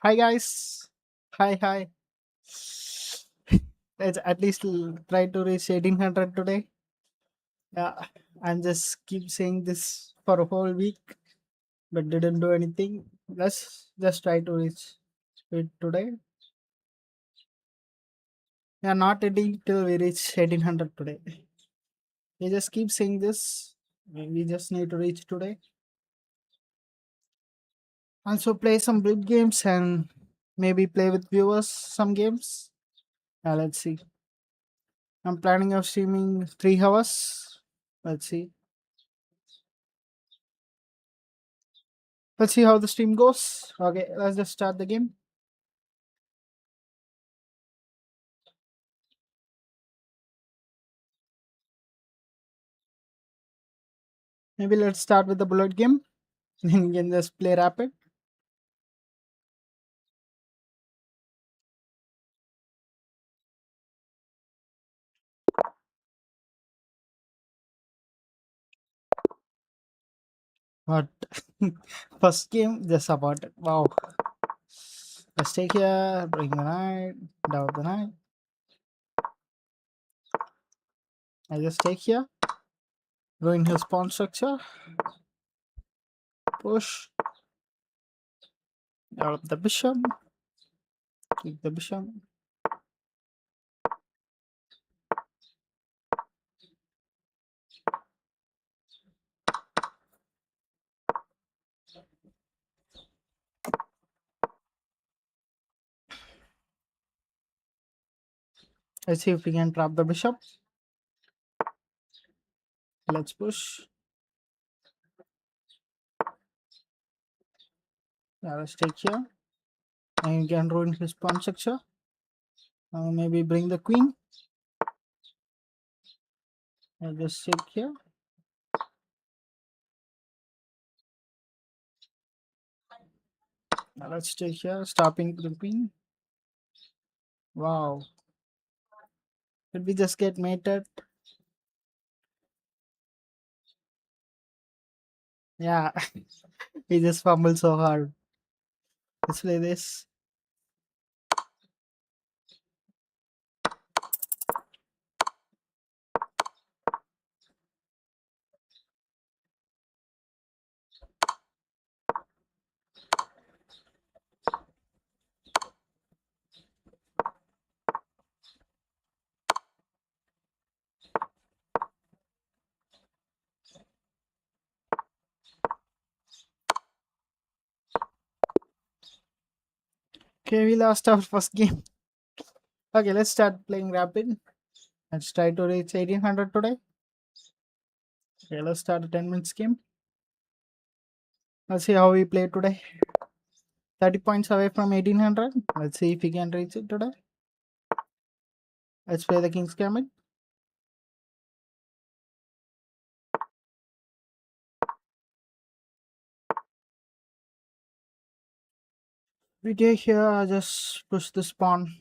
Hi guys. Hi. Let's at least try to reach 1800 today. Yeah, and just keep saying this for a whole week, but didn't do anything. Let's just try to reach it today. Yeah, not ending till we reach 1800 today. We just keep saying this. We just need to reach today. Also play some blitz games and maybe play with viewers some games. Let's see. I'm planning of streaming 3 hours. Let's see. Let's see how the stream goes. Okay, let's just start the game. Maybe let's start with the bullet game. Then we can just play rapid. But first game just about it. Wow. Let's take here, bring the knight, down the knight. I just take here, ruin his pawn structure, push, develop the bishop, keep the bishop. Let's see if we can trap the bishop. Let's push. Yeah, let's take here. And you can ruin his pawn structure. Maybe bring the queen. I'll just take here. Now let's take here, stopping the queen. Wow. Did we just get mated? Yeah. We just fumbled so hard. Let's play this. Okay, we lost our first game. Okay, let's start playing rapid. Let's try to reach 1800 today. Okay, let's start a 10 minutes game. Let's see how we play today. 30 points away from 1800. Let's see if we can reach it today. Let's play the King's Gambit. We take here, I just push this pawn.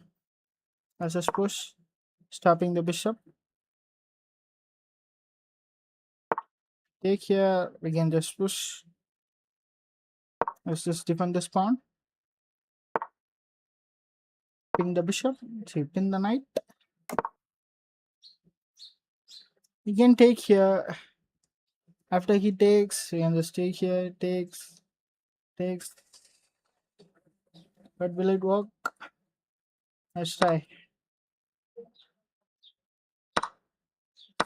Let's just push, stopping the bishop. Take here, we can just push. Let's just defend this pawn. Pin the bishop. See, pin the knight. We can take here. After he takes, we can just take here. Takes. But will it work? Let's try.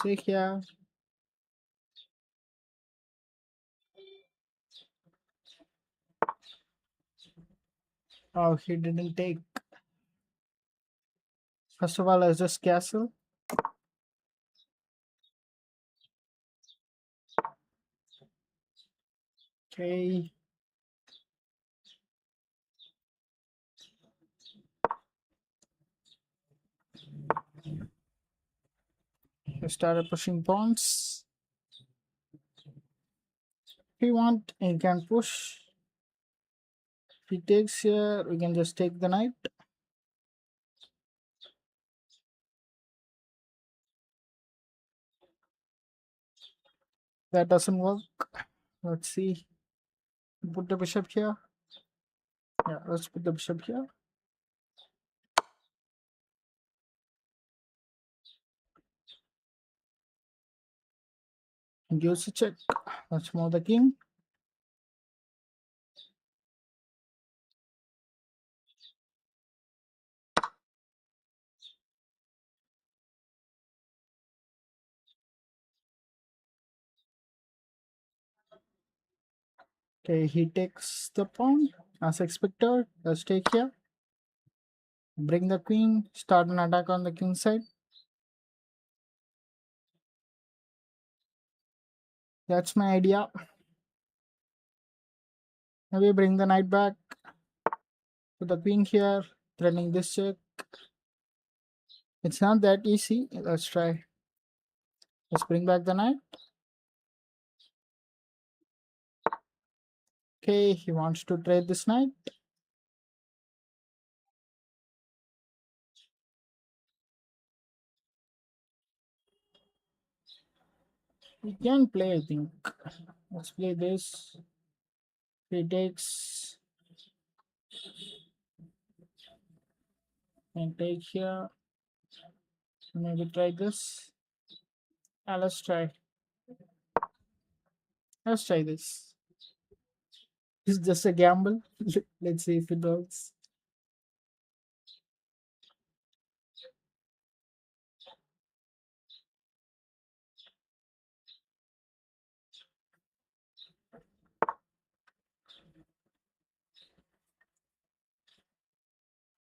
Take here. Oh, he didn't take. First of all, let's just castle. Okay. We started pushing pawns. If we want, he can push. If he takes here, we can just take the knight. That doesn't work. Let's see. Put the bishop here. Yeah, let's put the bishop here. Gives a check. Let's move the king. Okay, he takes the pawn as expected. Let's take here. Bring the queen. Start an attack on the king side. That's my idea. Maybe bring the knight back. Put the queen here. Threatening this check. It's not that easy. Let's try. Let's bring back the knight. Okay, he wants to trade this knight. We can play, I think. Let's play this. He takes and take here. Maybe try this. Let's try. Let's try this. It's just a gamble. Let's see if it works.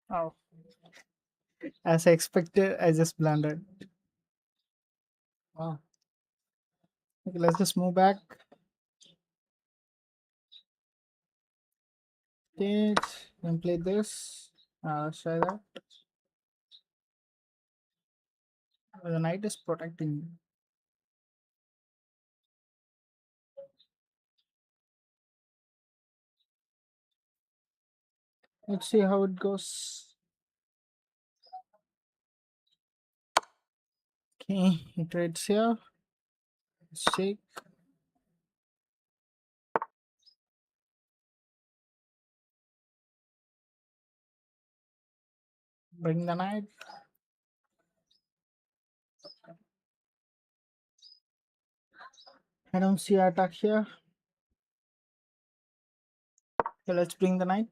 Oh, as I expected, I just blundered. Wow. Okay, let's just move back. Take and play this. Let's try that. The knight is protecting me. Let's see how it goes. Okay, he trades here. Let's take. Bring the knight. I don't see attack here. Okay, let's bring the knight.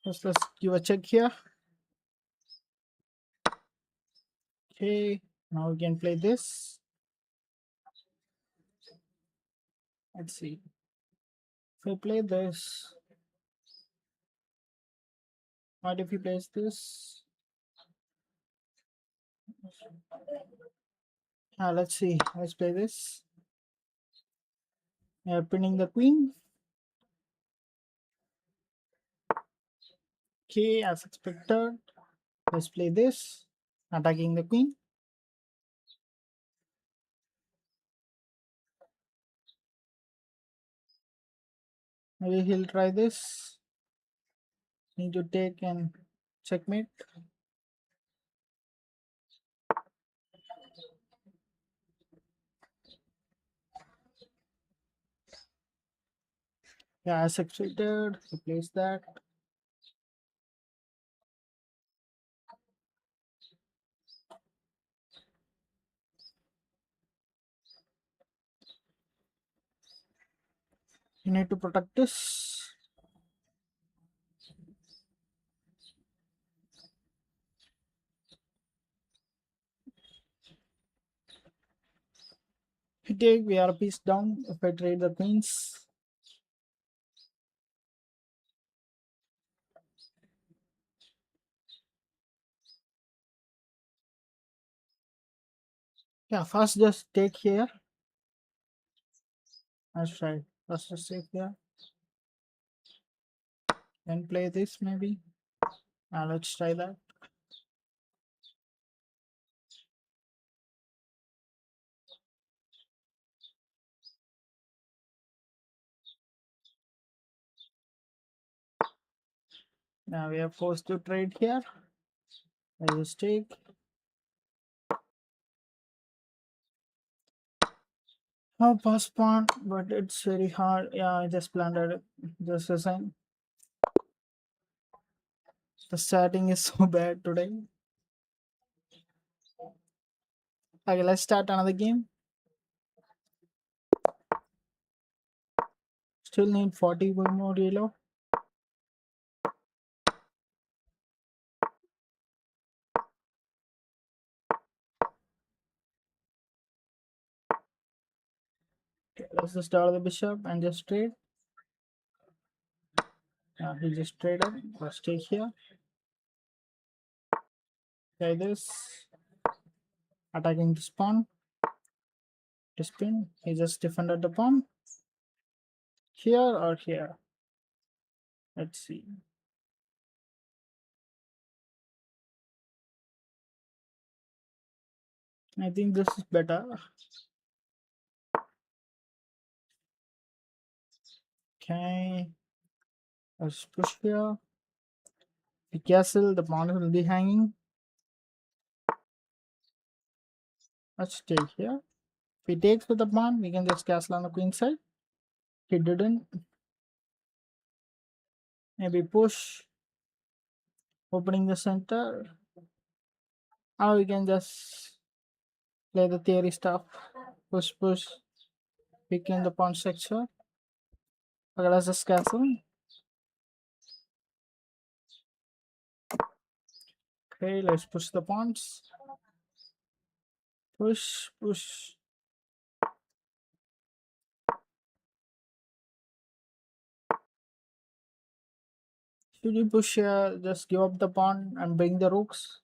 Let's give a check here. Okay, now we can play this. Let's see. If I play this, what if he plays this? Let's see. Let's play this. We are pinning the queen. Okay, as expected. Let's play this. Attacking the queen. Maybe he'll try this. Need to take and checkmate. Yeah, as expected. He plays that. You need to protect this. If you take, we are a piece down. If I trade the queens. Yeah, first just take here. Let's try. First just take here. Then play this maybe. Let's try that. Now we are forced to trade here. I just take. Oh, postpone, but it's very hard. Yeah, I just blundered it. Just resign. The starting is so bad today. Okay, let's start another game. Still need 40 more yellow. Okay, let's just start the bishop and just trade. He just traded. Let's take here. Try this. Attacking this pawn. To spin. He just defended the pawn. Here or here. Let's see. I think this is better. Okay. Let's push here. The castle, the pawn will be hanging. Let's take here. If he takes with the pawn, we can just castle on the queen side. He didn't. Maybe push. Opening the center. Or we can just play the theory stuff. Push, push. Picking the pawn structure. Okay, let's just castle. Okay, let's push the pawns. Push, push. Should you push here? Just give up the pawn and bring the rooks.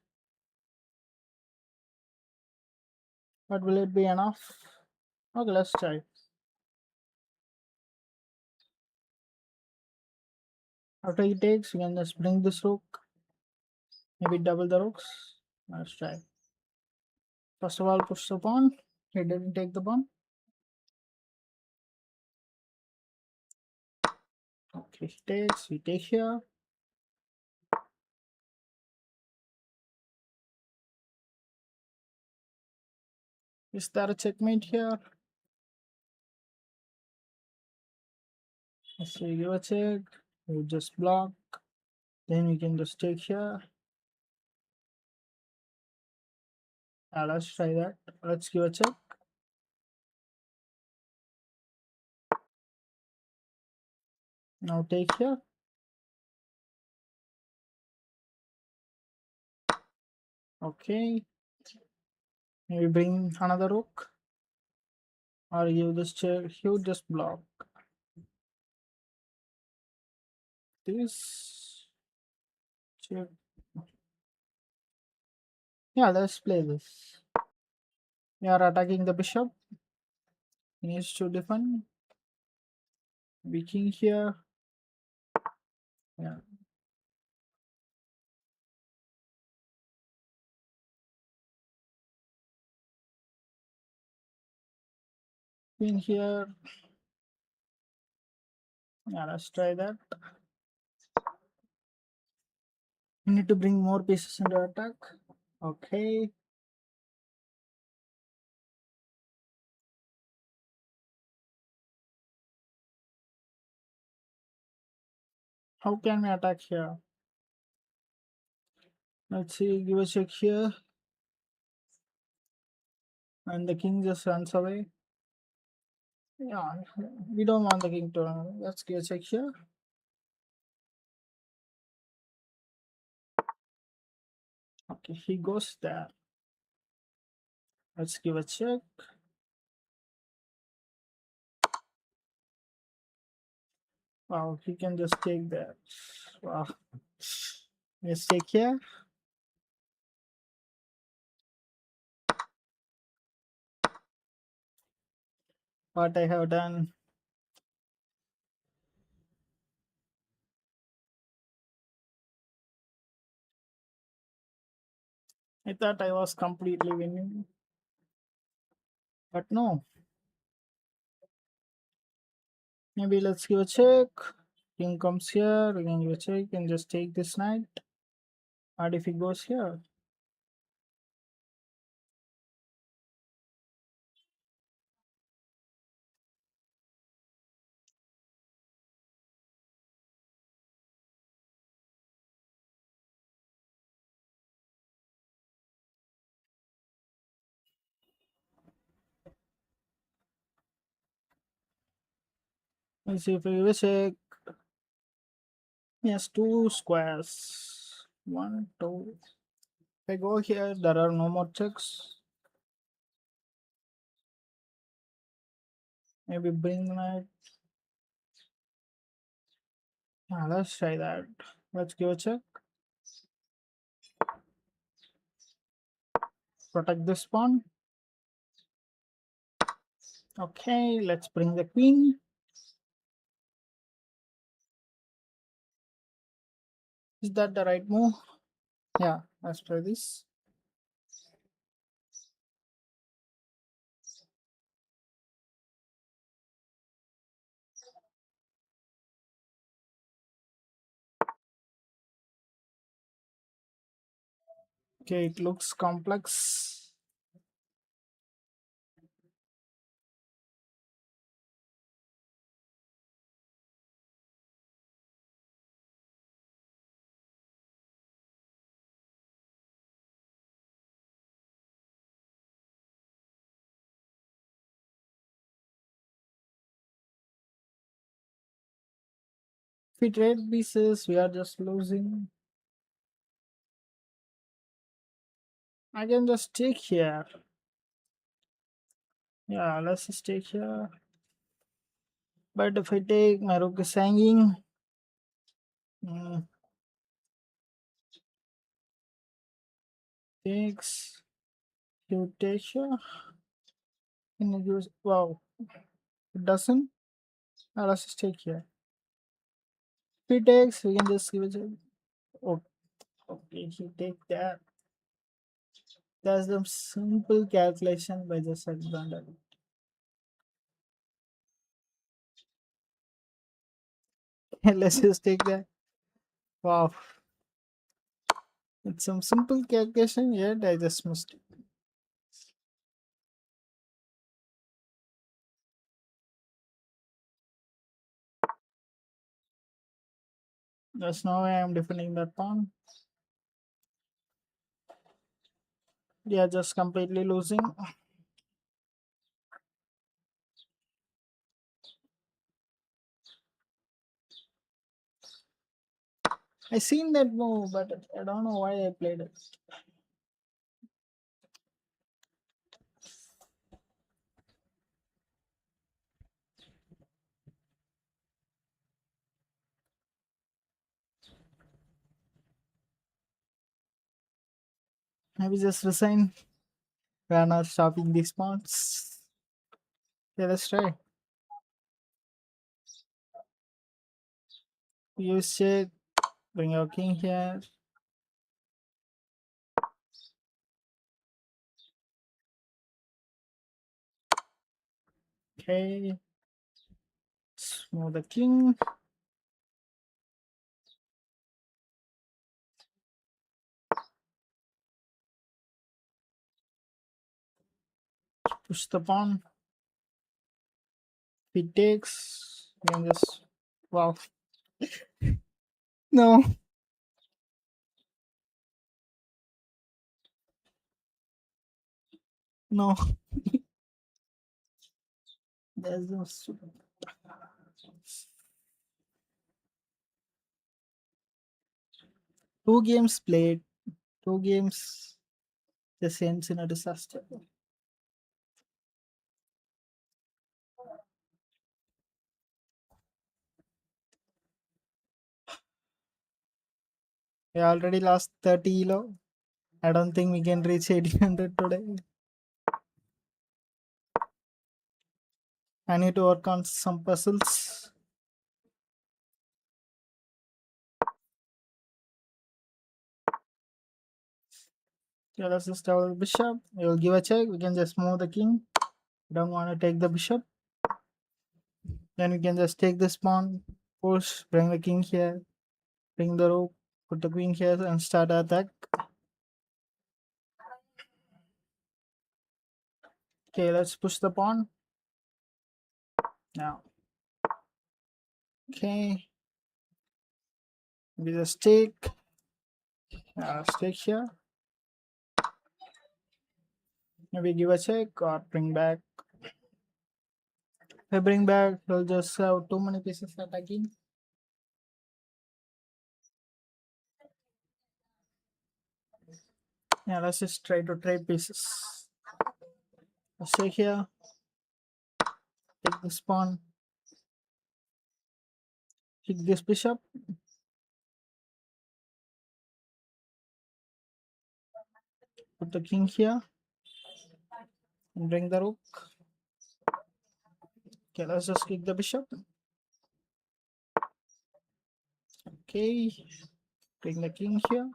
But will it be enough? Okay, let's try. After he takes, we can just bring this rook. Maybe double the rooks. Let's try. First of all, push the pawn. He didn't take the pawn. Okay, he takes. We take here. Is there a checkmate here? Let's see, give a check. We just block. Then we can just take here. Let's try that. Let's give a check. Now take here. Okay. Maybe bring another rook. Or you just check. You just block. This. Check. Yeah, let's play this. We are attacking the bishop. He needs to defend. We king here. Yeah. Queen here. Yeah, let's try that. We need to bring more pieces into attack. Okay. How can we attack here? Let's see, give a check here. And the king just runs away. Yeah, we don't want the king to run away. Let's give a check here. Okay, he goes there. Let's give a check. Wow, he can just take that. Wow. Let's take here. What I have done. I thought I was completely winning. But no. Maybe let's give a check. King comes here, we can give a check and just take this knight. And if he goes here, let's see if we give a check. Yes, two squares. One, two. If I go here, there are no more checks. Maybe bring knight. Yeah, let's try that. Let's give a check. Protect this pawn. Okay, let's bring the queen. Is that the right move? Yeah, let's try this. Okay, it looks complex. If we trade pieces, we are just losing. I can just take here. Yeah, let's just take here. But if I take my rook is hanging. mm, Takes. You take here. And it goes, wow, it doesn't. Let's just take here. If he takes, we can just give it a. Oh, okay, he take that. That's the simple calculation by just Alexander. Let's just take that. Wow. It's some simple calculation, yet I just missed it. There's no way I'm defending that pawn. They are just completely losing. I seen that move, but I don't know why I played it. Maybe just resign. We are not stopping these pawns. Yeah, let's try. Use check. Bring your king here. Okay. Move the king. Push the pawn. If it takes, we can just. Wow. No. No. There's no. Two games played. Two games. This ends in a disaster. We already lost 30 elo. I don't think we can reach 1800 today. I need to work on some puzzles. Yeah, let's just double the bishop. We will give a check. We can just move the king. We don't want to take the bishop. Then we can just take this pawn. Push, bring the king here, bring the rook, put the queen here and start the attack. Okay, let's push the pawn. Now. Okay. Maybe just take. Take here. Maybe give a check or bring back. If I bring back, he'll just have too many pieces attacking. Yeah, let's just try to trade pieces. Let's take here. Take this pawn. Pick this bishop. Put the king here. And bring the rook. Okay, let's just kick the bishop. Okay. Bring the king here.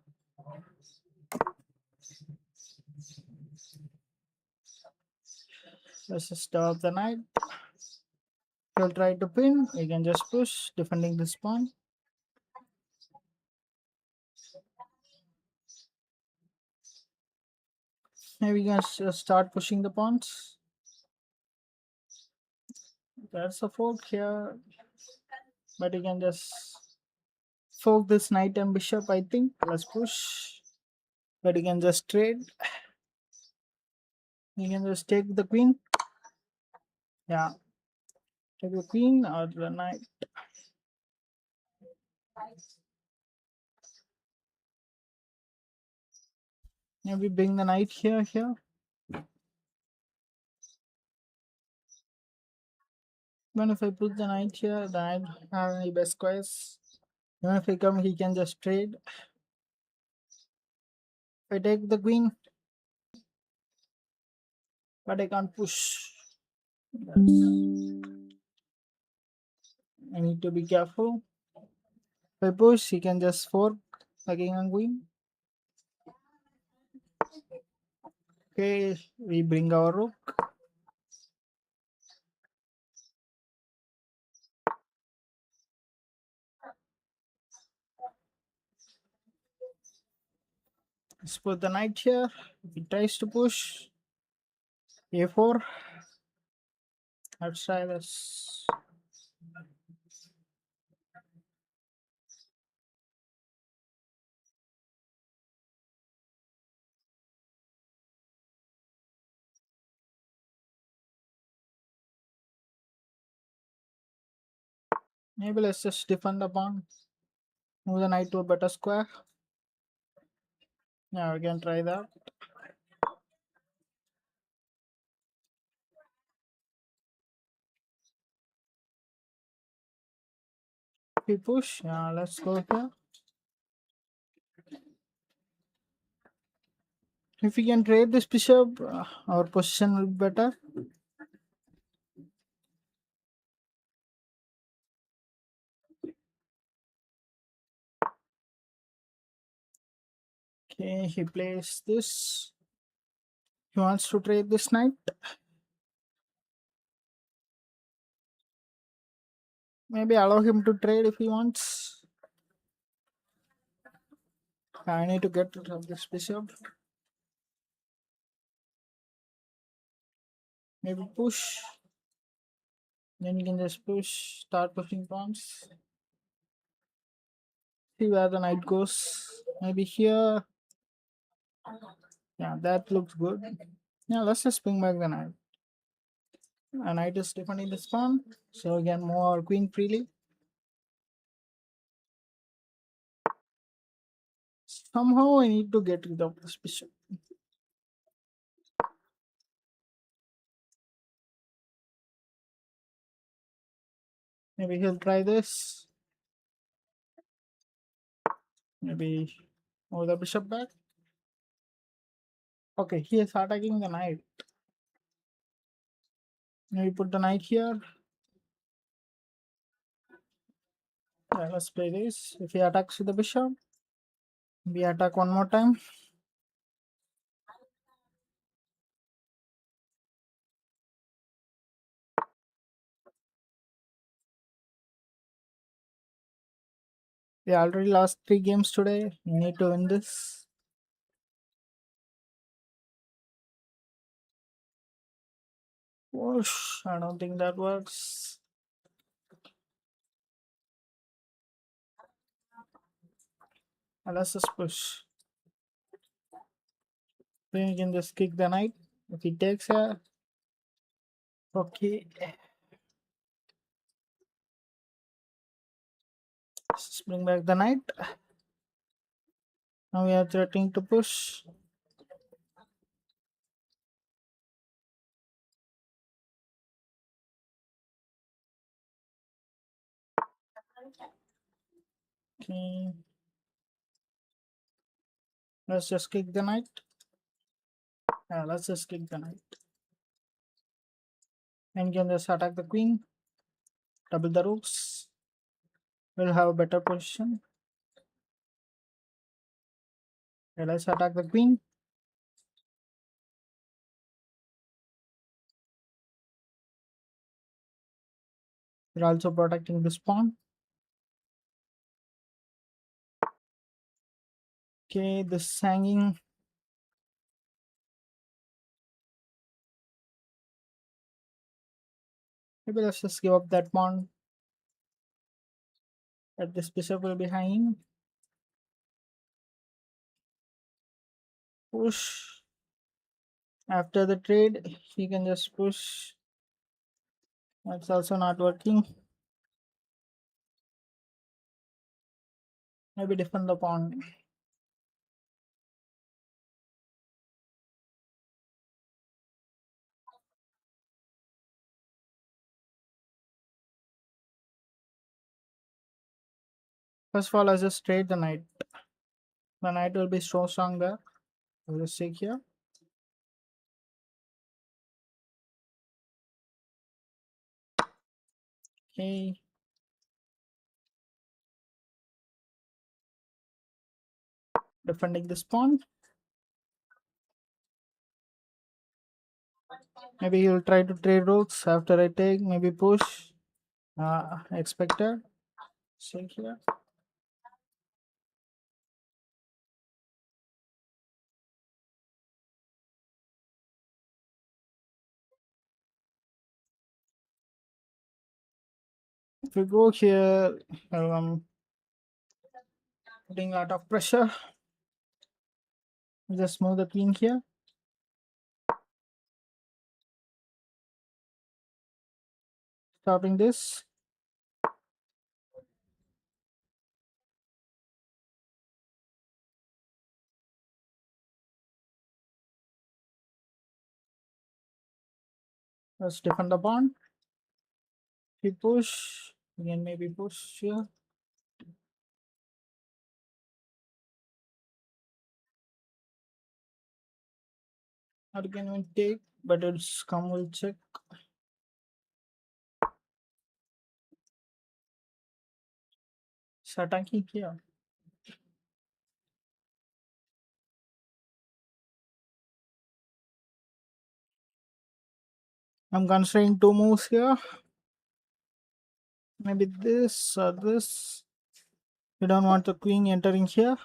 Let's just stop the knight. He'll try to pin. You can just push, defending this pawn. Maybe you can just start pushing the pawns. There's a fork here, but you can just fork this knight and bishop, I think. Let's push, but you can just trade. You can just take the queen. Yeah, take the queen or the knight. Maybe bring the knight here. Even if I put the knight here, the knight have any best squares. Even if I come, he can just trade. If I take the queen, but I can't push. I need to be careful. If I push, he can just fork the king and queen. Okay, we bring our rook. Let's put the knight here. If he tries to push, a4. Let's try this. Maybe let's just defend the pawn. Move the knight to a better square. Yeah, we can try that. If we push, yeah, let's go here. If we can trade this bishop, our position will be better. Okay, he plays this. He wants to trade this knight. Maybe allow him to trade if he wants. I need to get rid of this bishop. Maybe push. Then you can just push, start pushing pawns. See where the knight goes. Maybe here. Yeah, that looks good. Yeah, let's just bring back the knight. A knight is defending this pawn, so we can move our queen freely. Somehow I need to get rid of this bishop. Maybe he'll try this. Maybe move the bishop back. Okay, he is attacking the knight. Maybe put the knight here. Yeah, let's play this. If he attacks with the bishop, we attack one more time. We already lost 3 games today. We need to win this. Whoosh, I don't think that works. Let's just push. Then you can just kick the knight. If he takes her, okay. Just bring back the knight. Now we are threatening to push. Okay. Let's just kick the knight. Yeah, let's just kick the knight. And you can just attack the queen. Double the rooks. We'll have a better position. Okay, let's attack the queen. We're also protecting this pawn. Okay, this hanging. Maybe let's just give up that pawn. That this bishop will be hanging. Push. After the trade, he can just push. That's also not working. Maybe defend the pawn. First of all, let's just trade the knight. The knight will be so strong there. We'll just take here. Okay. Defending this pawn. Maybe he'll try to trade rooks after I take. Maybe push. Expected. Take here. If we go here, putting a lot of pressure. Just move the queen here. Stopping this. Let's defend the pawn. We push. Again, maybe push here. Or can we take, but it's come will check. It's attacking here. I'm considering 2 moves here. Maybe this or this. We don't want the queen entering here.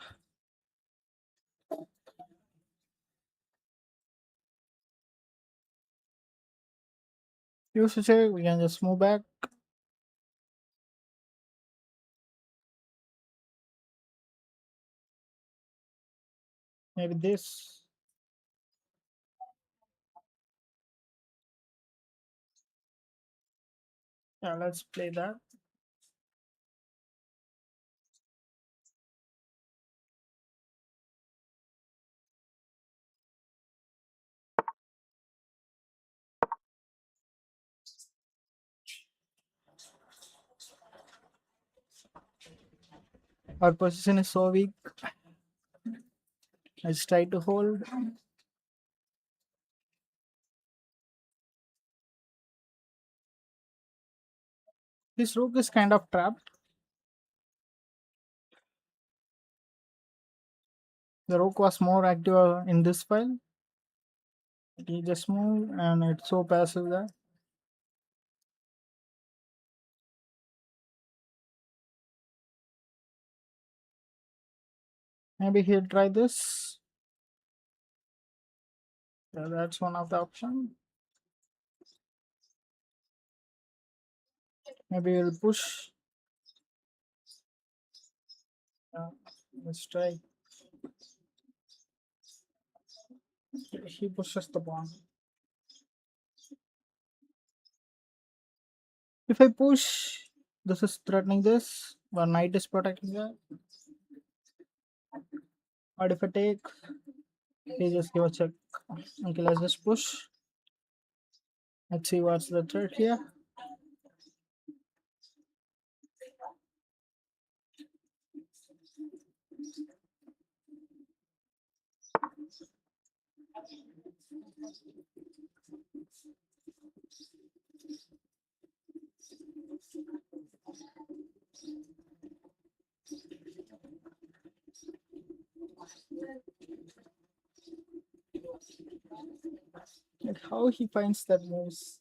Use a check. We can just move back. Maybe this. Yeah, let's play that. Our position is so weak. Let's try to hold. This rook is kind of trapped. The rook was more active in this file. He just moved and it's so passive there. Maybe he'll try this. Yeah, that's one of the option. Maybe he'll push. Let's try. He pushes the pawn. If I push, this is threatening this. One knight is protecting that. But if I take, he just give a check. Okay, let's just push. Let's see what's the threat here. Like how he finds that moves.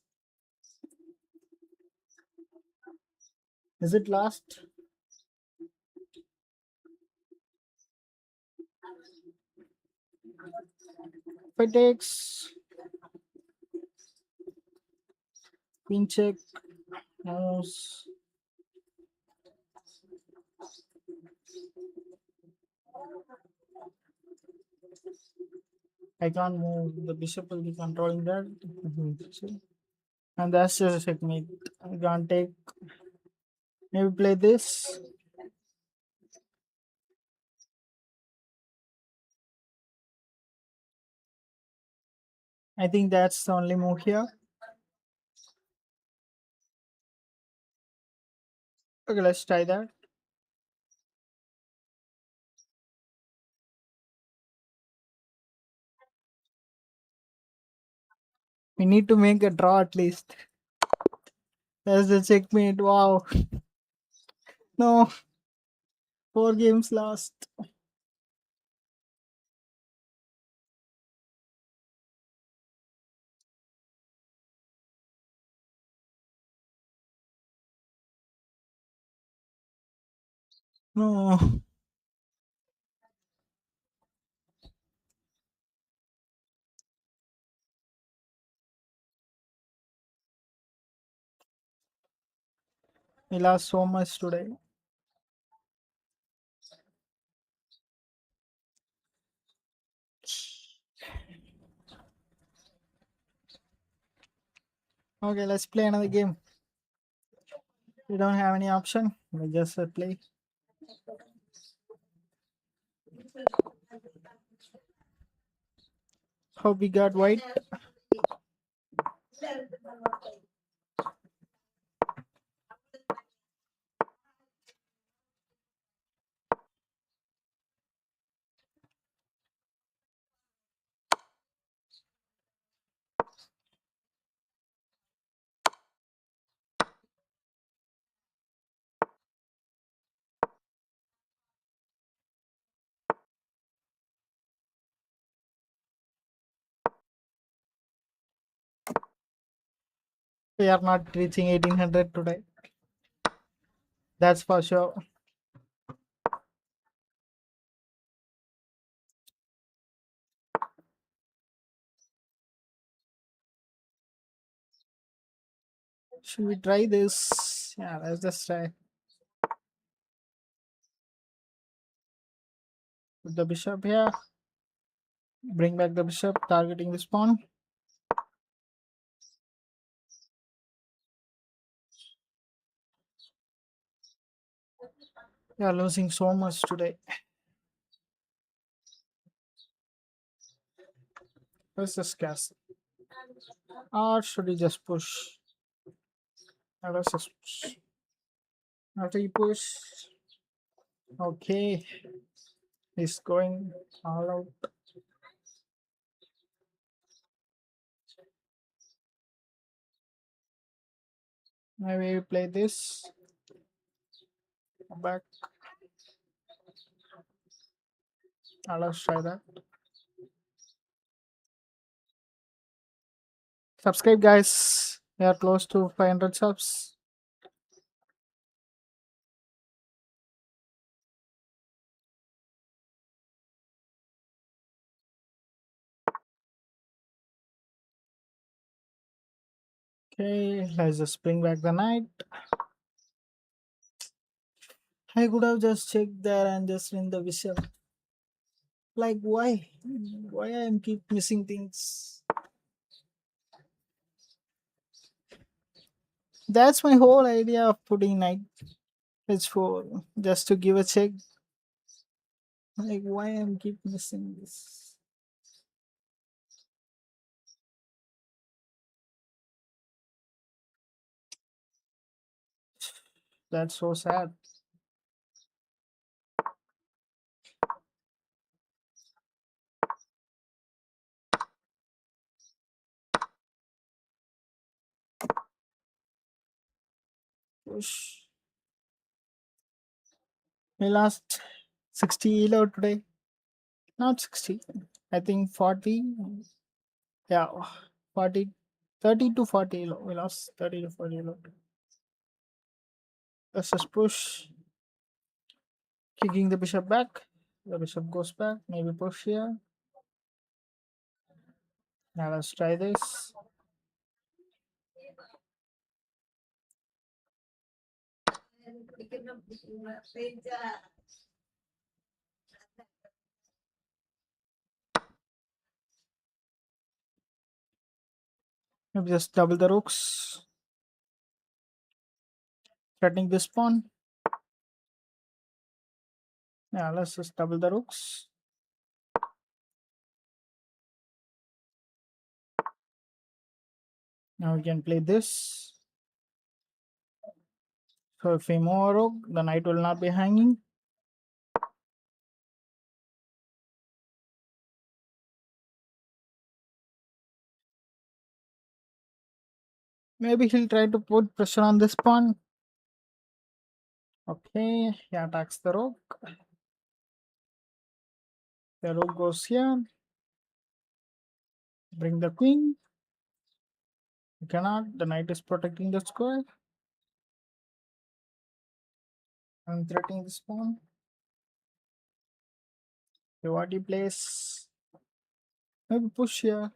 Is it last? If I takes queen check, moves. I can't move. The bishop will be controlling that. And that's just a checkmate. I can't take. Maybe play this. I think that's the only move here. Okay, let's try that. We need to make a draw at least. That's the checkmate. Wow. No. 4 games lost. No. We lost so much today. Okay, let's play another game. We don't have any option. We just play. Hope we got white. We are not reaching 1800 today. That's for sure. Should we try this? Yeah, let's just try. Put the bishop here. Bring back the bishop, targeting this pawn. We are losing so much today. Let's just cast. Or should we just push? Let's just push. After you push. Okay. He's going all out. Maybe we play this. Come back. Let's try that. Subscribe, guys. We are close to 500 subs. Okay, let's just bring back the knight. I could have just checked there and just in the bishop. Like why? Why I am keep missing things? That's my whole idea of putting knight h4 just to give a check. Like why I'm keep missing this? That's so sad. Push. We lost 60 elo today. Not 60. I think 40. Yeah, 40. 30 to 40 elo. We lost 30 to 40 elo. Let's just push. Kicking the bishop back. The bishop goes back. Maybe push here. Now let's try this. Maybe just double the rooks. Threatening this pawn. Yeah, let's just double the rooks. Now we can play this. So if we move our rook, the knight will not be hanging. Maybe he'll try to put pressure on this pawn. Okay, he attacks the rook. The rook goes here. Bring the queen. You cannot. The knight is protecting the square. I'm threatening this pawn. Okay, what do you place? Maybe push here.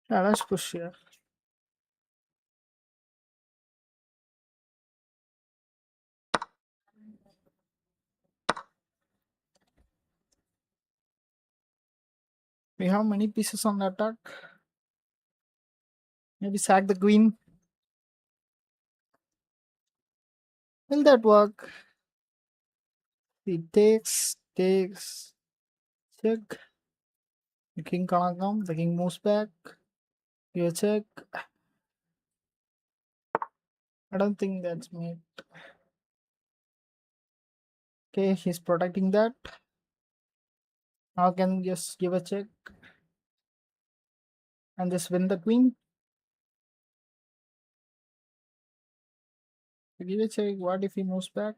Yeah, let's push here. We have many pieces on the attack. Maybe sack the queen. Will that work? He takes, check. The king cannot come. The king moves back. Here, check. I don't think that's me. Okay, he's protecting that. Now can just give a check and just win the queen. Give a check. What if he moves back?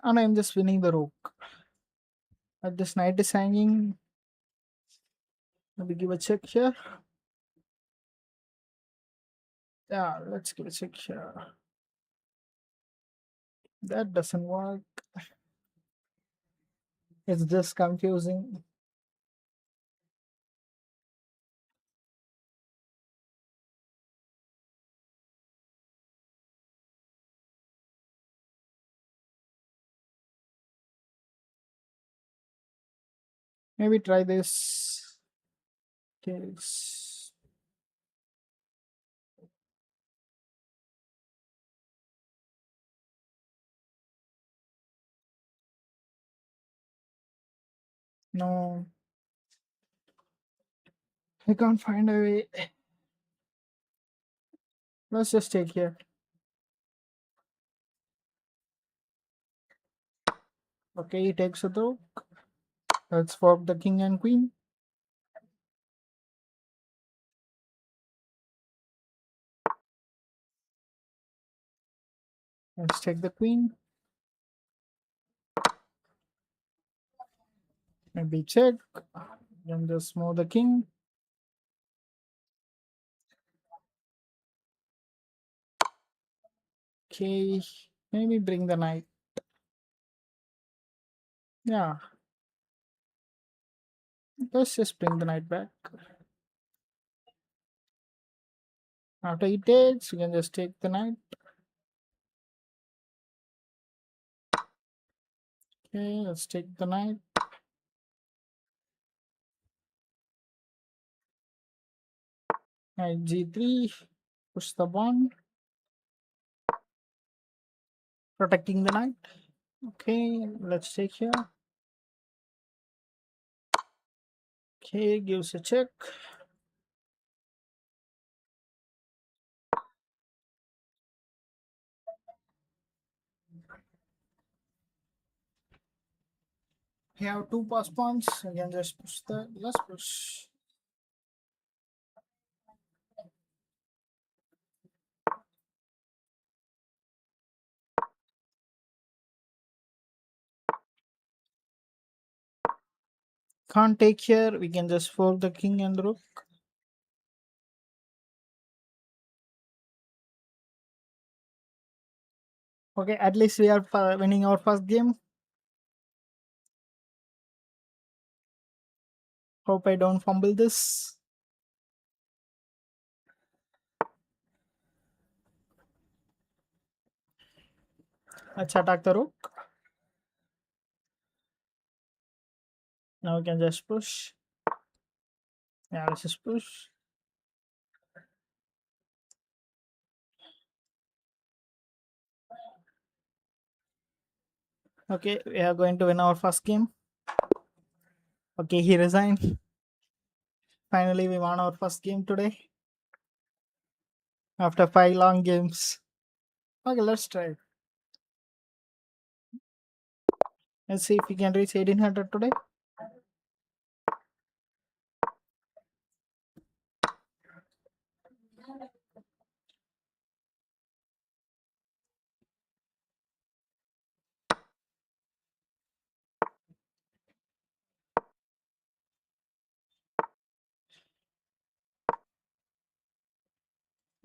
And I'm just winning the rook. But this knight is hanging. Maybe give a check here. Yeah, let's give a check here. That doesn't work. It's just confusing. Maybe try this case. No, I can't find a way. Let's just take here. Okay, he takes a rook. Let's fork the king and queen. Let's take the queen. Maybe check. Then just move the king. Okay, maybe bring the knight. Yeah, let's just bring the knight back. After he takes, we can just take the knight. Okay, let's take the knight. Knight g3, push the pawn, protecting the knight. Okay, let's take here. Okay, gives a check. We have two pass pawns. We can just push the. Let's push. Can't take here. We can just fork the king and rook. Okay, at least we are winning our first game. Hope I don't fumble this. Let's attack the rook. Now we can just push. Yeah, let's just push. Okay, we are going to win our first game. Okay, he resigned. Finally, we won our first game today. After 5 long games. Okay, let's try. Let's see if we can reach 1800 today.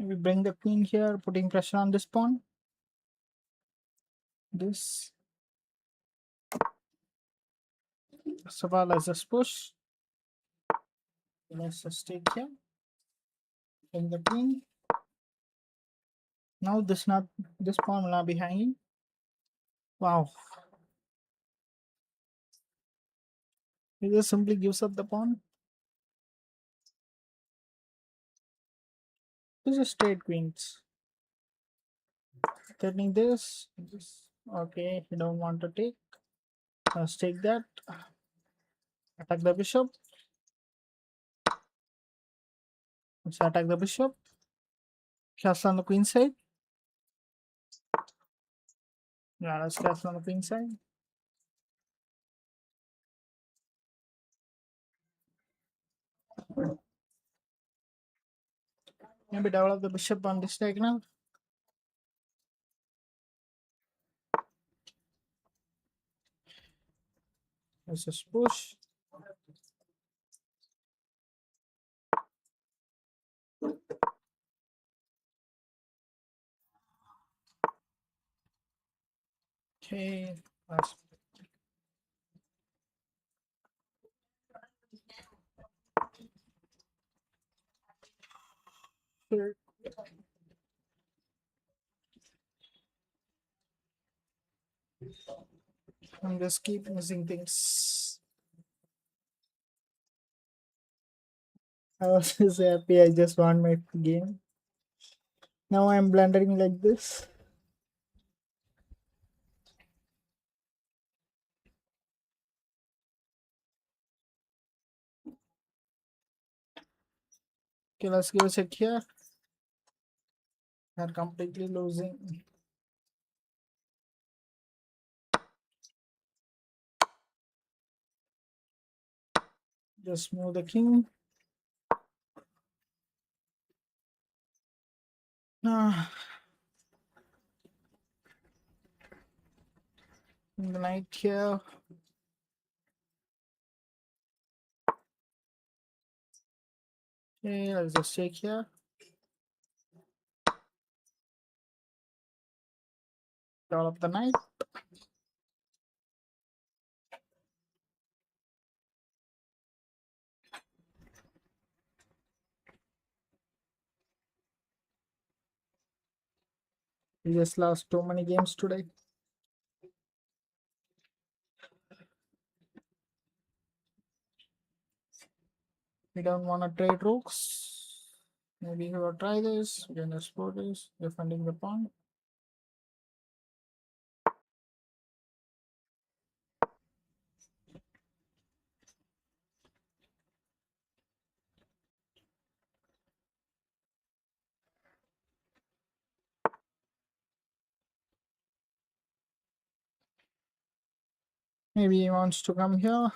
We bring the queen here, putting pressure on this pawn. This. First of all, let's just push. Let's just take here. Bring the queen. Now this pawn will not be hanging. Wow. He just simply gives up the pawn. This is straight queens. Threatening this. Okay, you don't want to take. Let's take that. Attack the bishop. Let's attack the bishop. Cast on the queen side. Yeah, let's cast on the queen side. Maybe develop the bishop on this diagonal. Let's just push. Okay. Let's I'm just keep missing things. I was just happy I just won my game. Now I'm blundering like this. Okay, let's give a check here. They're completely losing. Just move the king. Ah, the knight here. Okay, let's just take here. Develop the knight. We just lost too many games today. We don't want to trade rooks. Maybe we will try this. We can explore this. Defending the pawn. Maybe he wants to come here.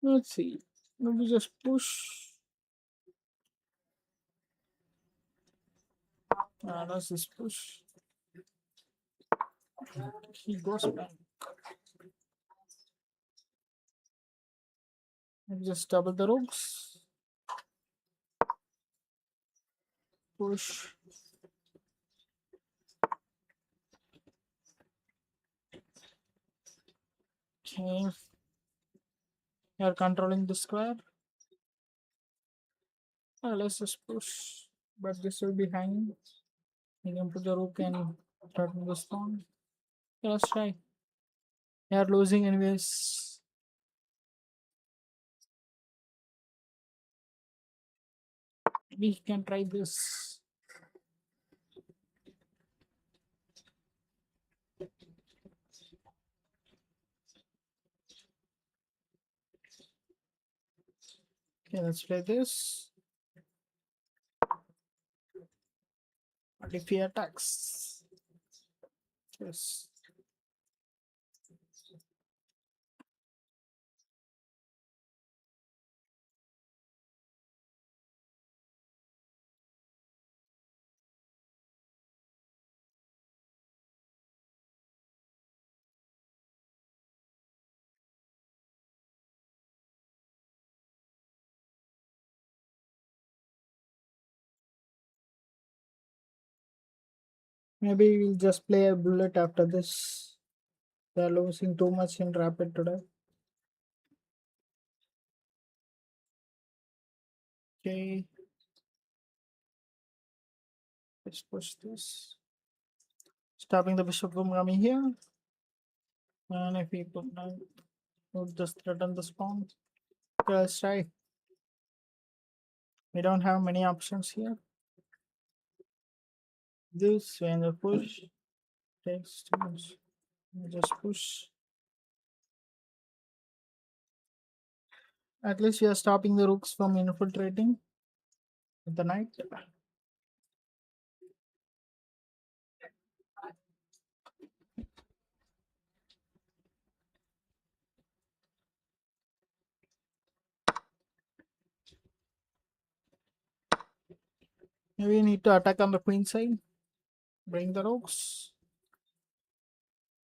Let's see. Maybe just push. Let's just push. He goes back. Maybe just double the rooks. Push. Okay. You're controlling the square. Let's just push. But this will be hanging. You can put the rook and threaten the pawn. Yeah, let's try. They are losing anyways. We can try this. Okay, let's play this. What if he attacks? Yes. Maybe we'll just play a bullet after this. They are losing too much in rapid today. Okay. Let's push this. Stopping the bishop from coming here. And if we put now, we'll just threaten the spawn. Okay, let's try. We don't have many options here. This when the push takes too much. Just push. At least we are stopping the rooks from infiltrating with the knight. We need to attack on the queen side. Bring the rooks.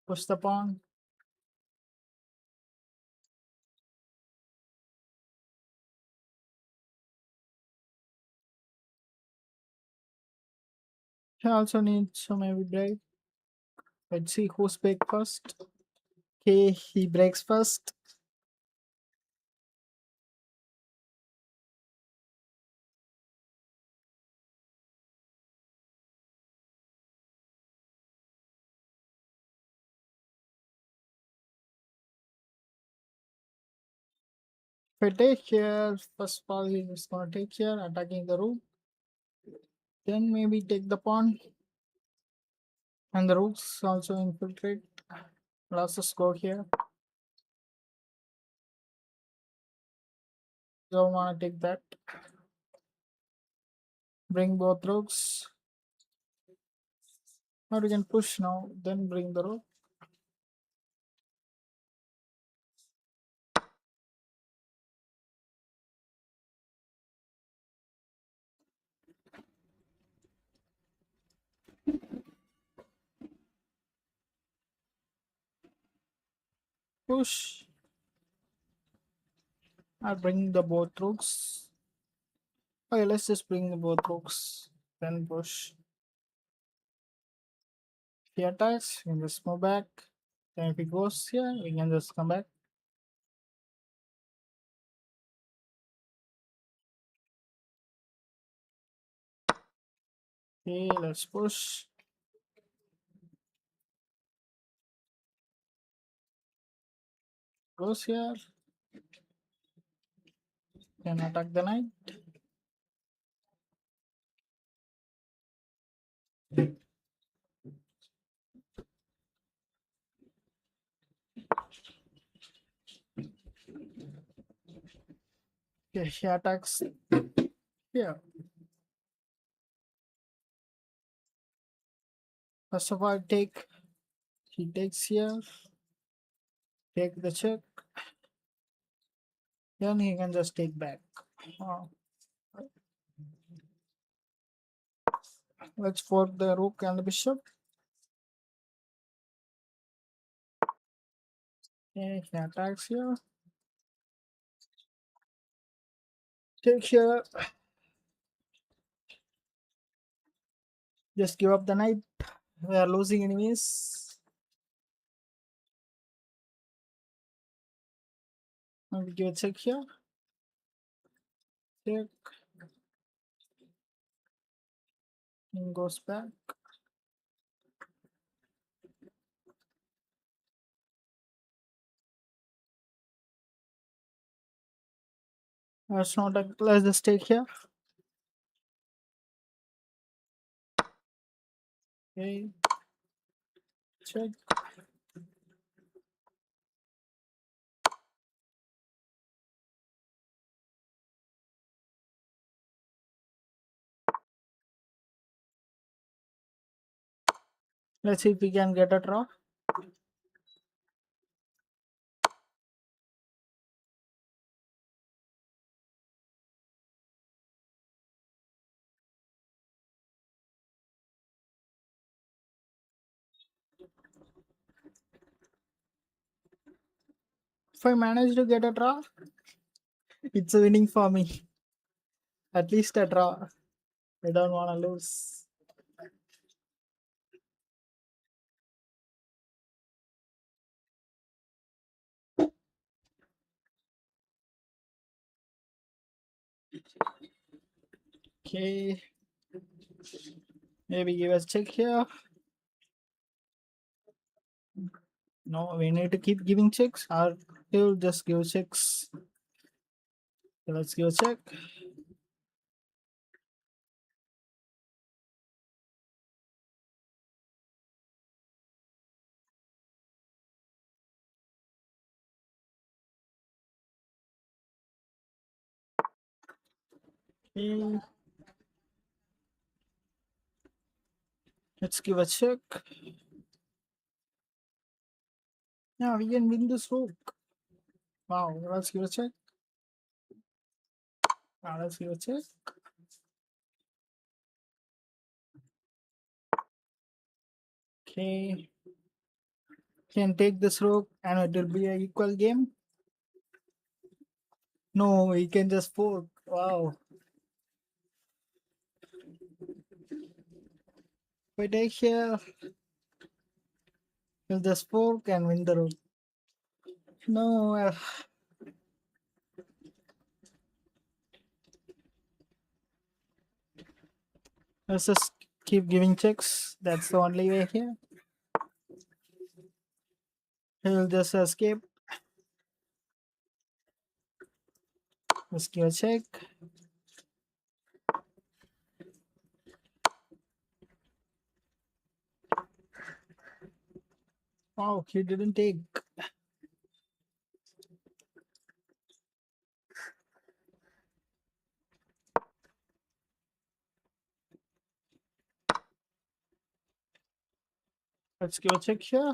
Push the pawn. He also needs some heavy break. Let's see who's break first. Okay, he breaks first. If I take here, first of all, he's gonna take here, attacking the rook. Then maybe take the pawn. And the rooks also infiltrate. Let's just go here. Don't wanna take that. Bring both rooks. Or we can push now, then bring the rook. Push. I'll bring the both rooks. Okay, let's just bring both rooks. Then push. If he attacks, we can just move back. Then if he goes here, we can just come back. Okay, let's push. Goes here. Can attack the knight. Okay, he attacks here. First of all, he takes here. Take the check. Then he can just take back. Oh, let's fork the rook and the bishop. Okay, he attacks here. Take here. Just give up the knight. We are losing enemies. Maybe give a check here. Check. King goes back. That's not a. Let's just take here. Okay. Check. Let's see if we can get a draw. If I manage to get a draw, it's a winning for me. At least a draw. I don't want to lose. Okay. Maybe give us check here. No, we need to keep giving checks, or he'll just give checks. So let's give a check. Okay. Let's give a check. Yeah, we can win this rook. Wow, let's give a check. Now let's give a check. Okay. Can take this rook and it will be an equal game. No, we can just fork. Wow. We take here. We'll just fork and win the rook. No. Let's just keep giving checks. That's the only way here. He'll just escape. Let's give a check. Oh, he didn't take. Let's give a check here.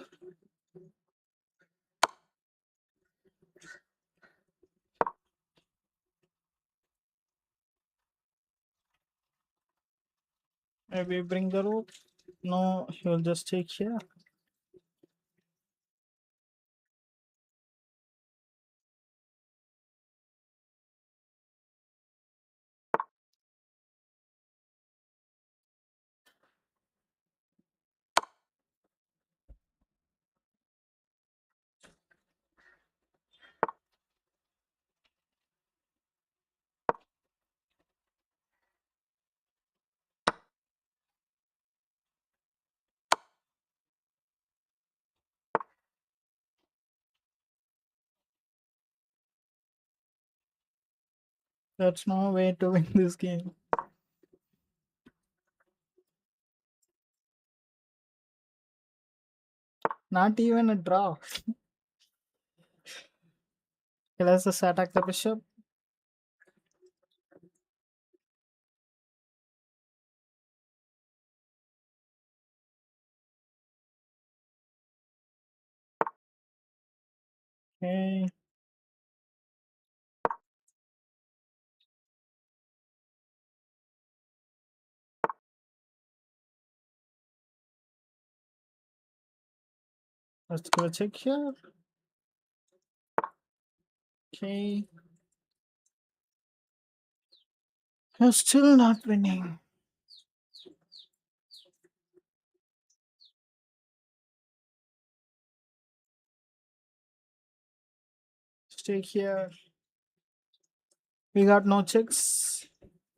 Maybe bring the rook. No, he'll just take here. There's no way to win this game. Not even a draw. Okay, let's just attack the bishop. Okay. Let's go check here. Okay. You're still not winning. Stay here. We got no checks.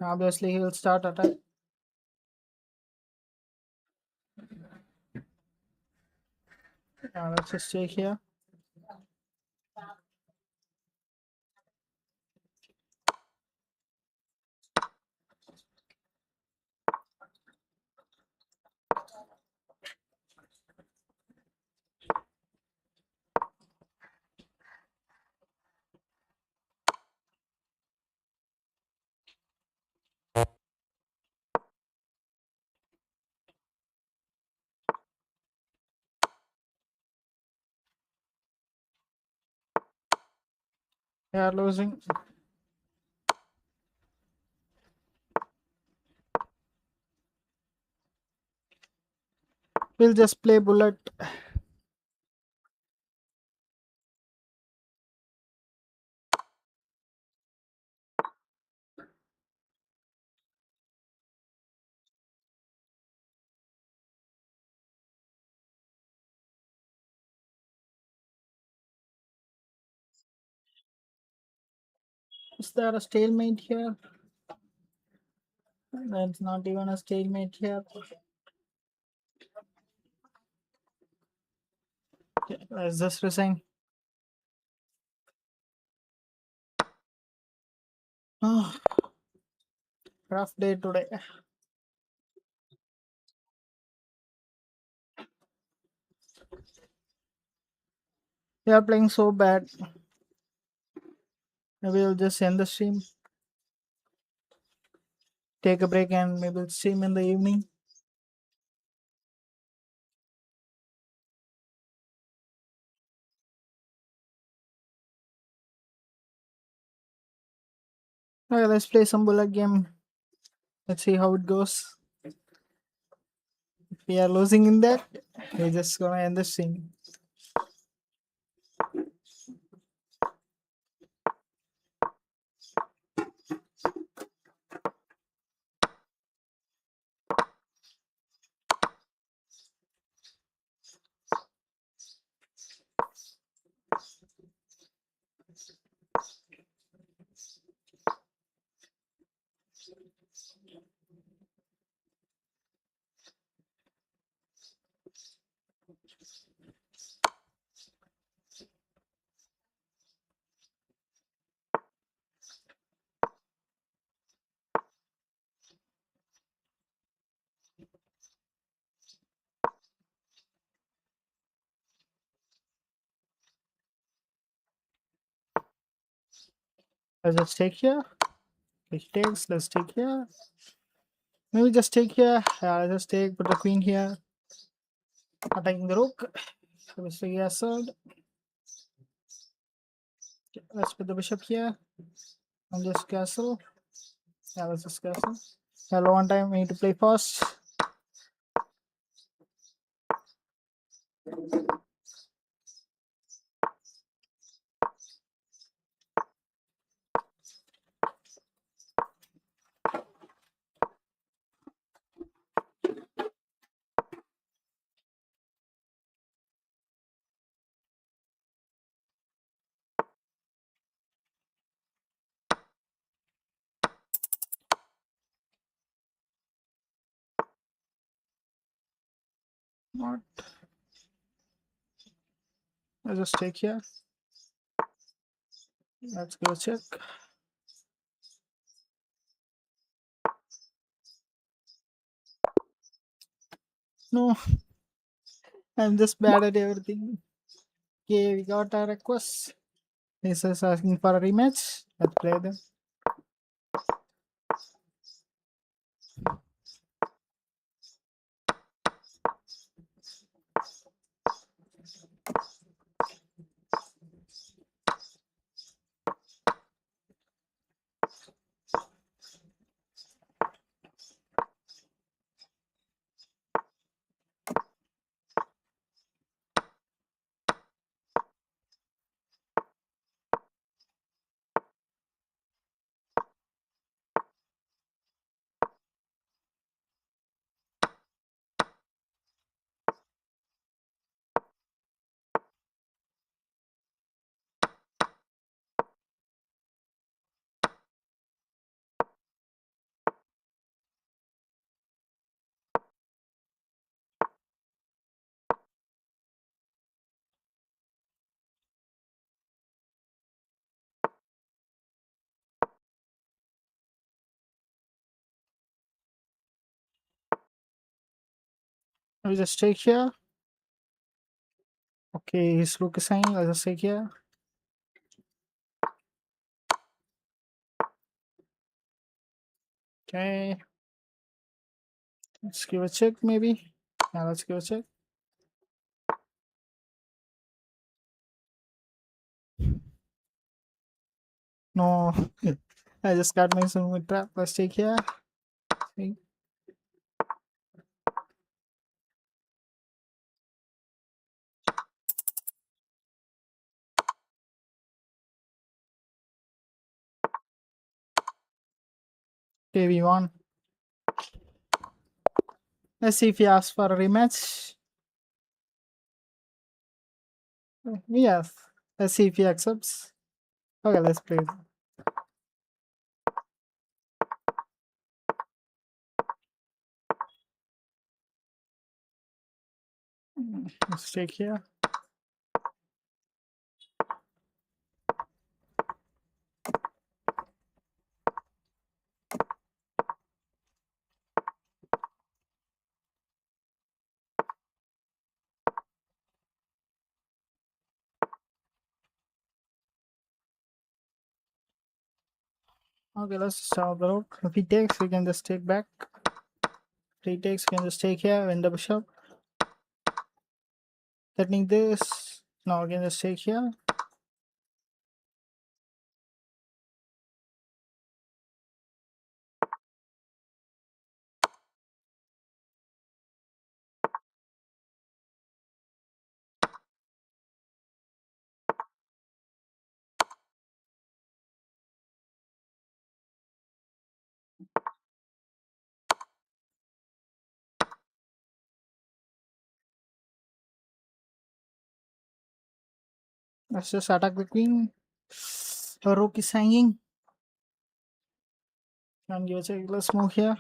Obviously, he will start attack. Let's just stay here. We are losing. We'll just play bullet. Is there a stalemate here? That's not even a stalemate here. Okay, let's just resign. Oh, rough day today. We are playing so bad. Maybe we'll just end the stream, take a break, and maybe we'll stream in the evening. Okay, let's play some bullet game. Let's see how it goes. If we are losing in that, we're just gonna end the stream. Let's just take here. He takes. Let's take here. Maybe just take here. Let's just take. Put the queen here. Attacking the rook. So let's take a sword. Let's put the bishop here. And just castle. Yeah, let's just castle. Hello, one time. We need to play fast. What? Let's just take here. Let's go check. No, I'm just bad at everything. Okay, we got a request. This is asking for a rematch. Let's play them. Let me just take here. Okay, his rook is hanging. Let's just take here. Okay. Let's give a check, maybe. Yeah, let's give a check. No, I just got myself in a trap. Let's take here. Okay, we won. Let's see if he asks for a rematch. Yes. Let's see if he accepts. Okay, let's play. Let's take here. Okay, let's start the rook. If he takes, we can just take back. If he takes, we can just take here, win the bishop. Threatening this. Now we can just take here. Let's just attack the queen. Her rook is hanging. And give a check. Let's move here.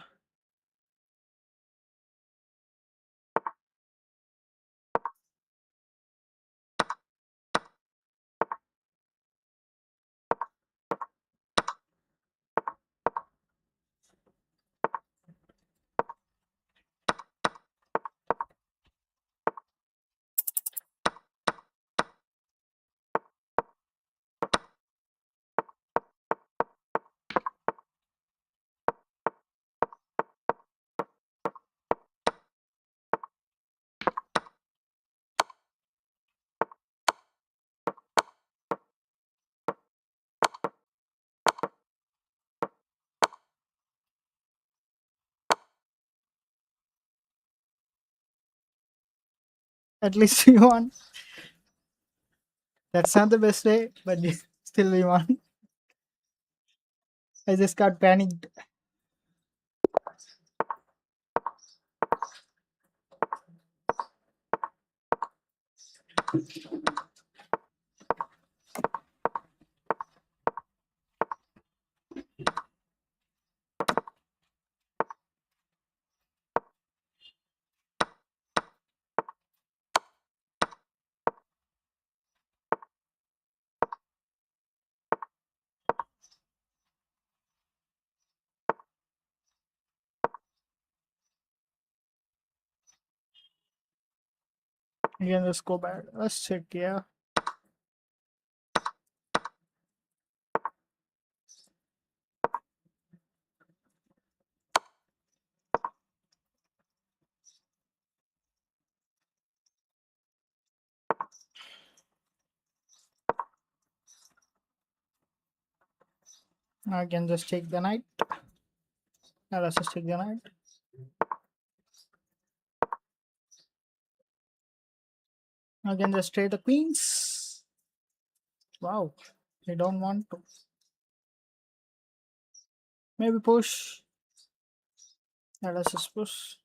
At least we won. That's not the best way, but still we won. I just got panicked. You can just go back. Let's check here. I can just take the knight. Let's just take the knight. I can just trade the queens. Wow, they don't want to. Maybe push. Let's just push.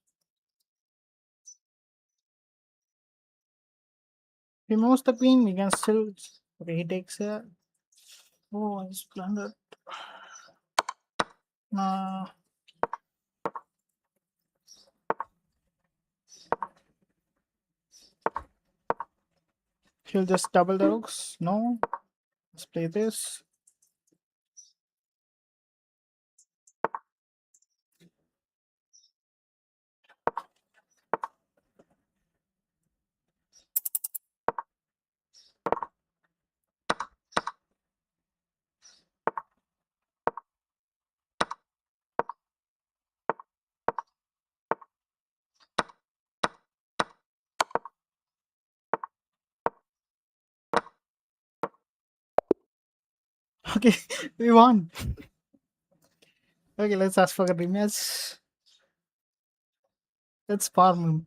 If he moves the queen, we can still. Okay, he takes it. Oh, I just blundered. Uh, he'll just double the rooks. No. Let's play this. Okay, we won. Okay, let's ask for a rematch. Let's farm him.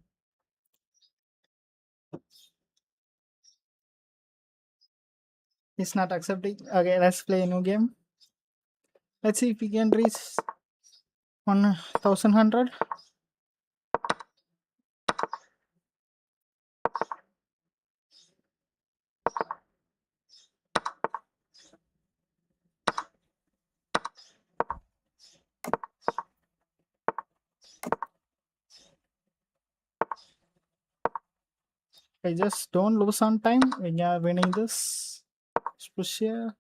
He's not accepting. Okay, let's play a new game. Let's see if we can reach 1100. I just don't lose on time. We are winning this. Let's push here.